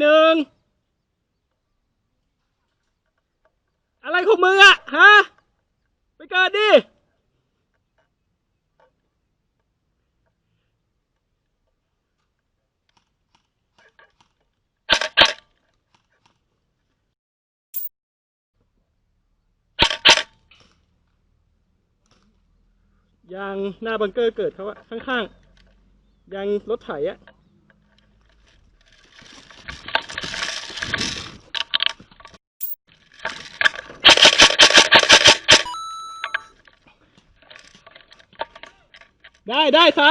หนึ่งอะไรของมึงอะฮะไปเกิดดิยางหน้าบังเกอร์เกิดเขาอะข้างๆยางรถไถอะ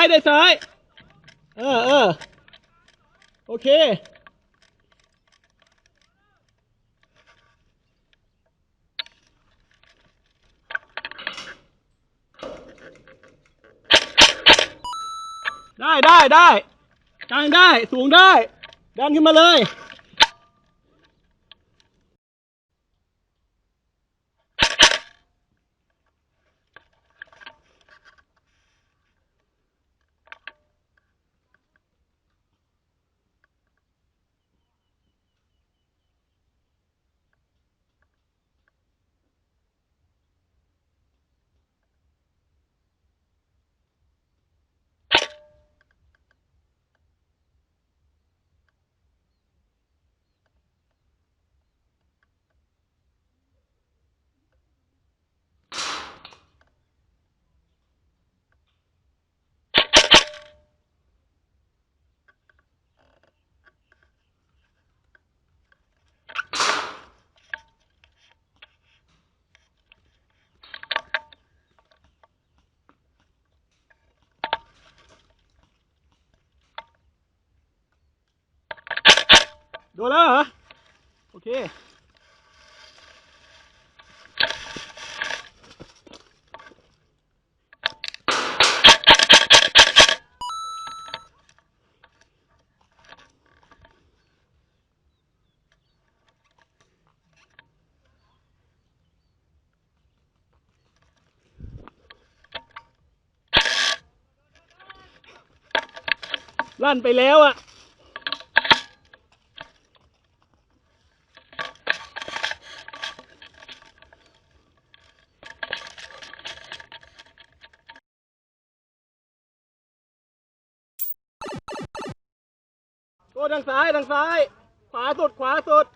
ได้ซ้ายโอเคได้กลางได้สูงได้ดันขึ้นมาเลยโดนแล้วเหรอโอเคลั่นไปแล้วอะโอ้ทางซ้ายขวาสุด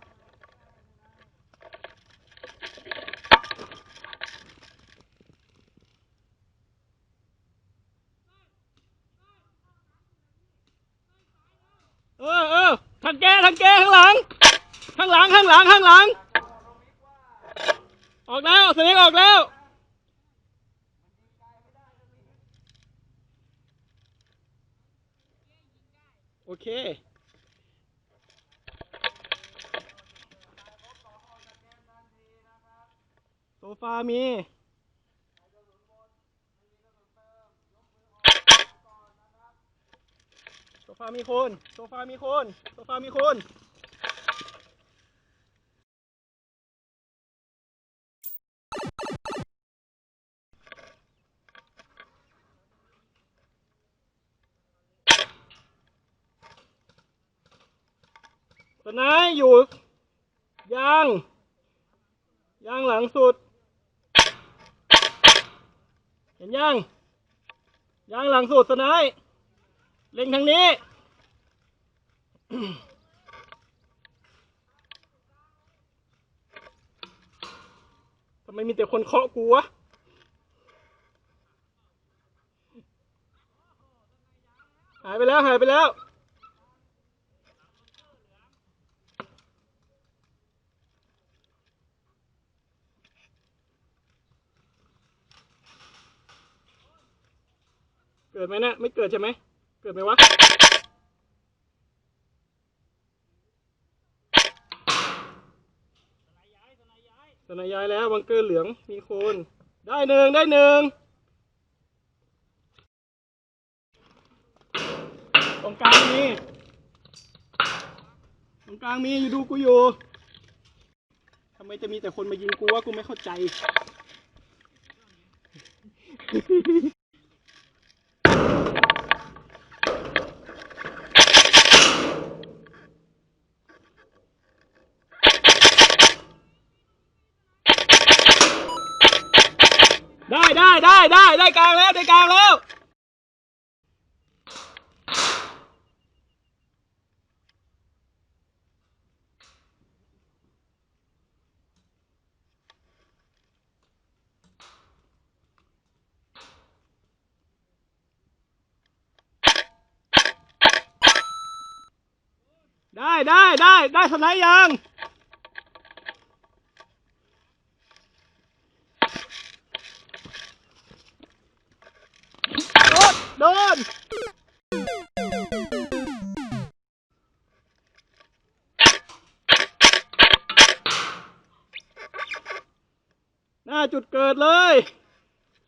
ทางแกข้างหลังออกแล้วสลิงออกแล้วโอเคโซฟามีคนตอนนั้นอยู่ยางหลังสุดเห็นยางหลังสุดตอนนั้นเล็งทางนี้ทำไมมีแต่คนเคาะกูวะหายไปแล้วเกิดไหมนะไม่เกิดใช่ไหมเกิดไหมวะสนายย้ายแล้วบังเกอร์เหลืองมีคนได้หนึ่งตรงกลางมีอยู่ดูกูอยู่ทำไมจะมีแต่คนมายิงกูวะกูไม่เข้าใจ ได้กลางแล้วได้กลางแล้วได้สไนด์ยังโดนหน้าจุดเกิดเลย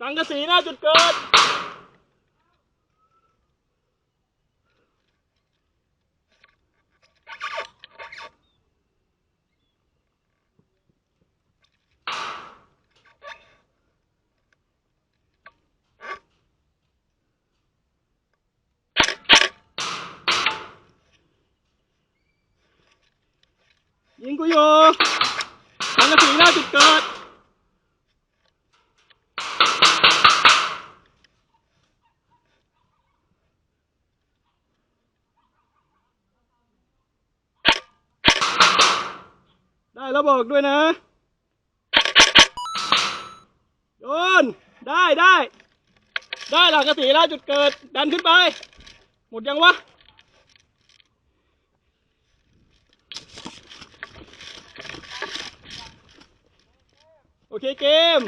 สังกะสีหน้าจุดเกิดยิงกูอยู่สังกะสีหน้าจุดเกิดได้แล้วบอกด้วยนะโดนได้หลังกระสีแล้วจุดเกิดดันขึ้นไปหมดยังวะโอเคเกม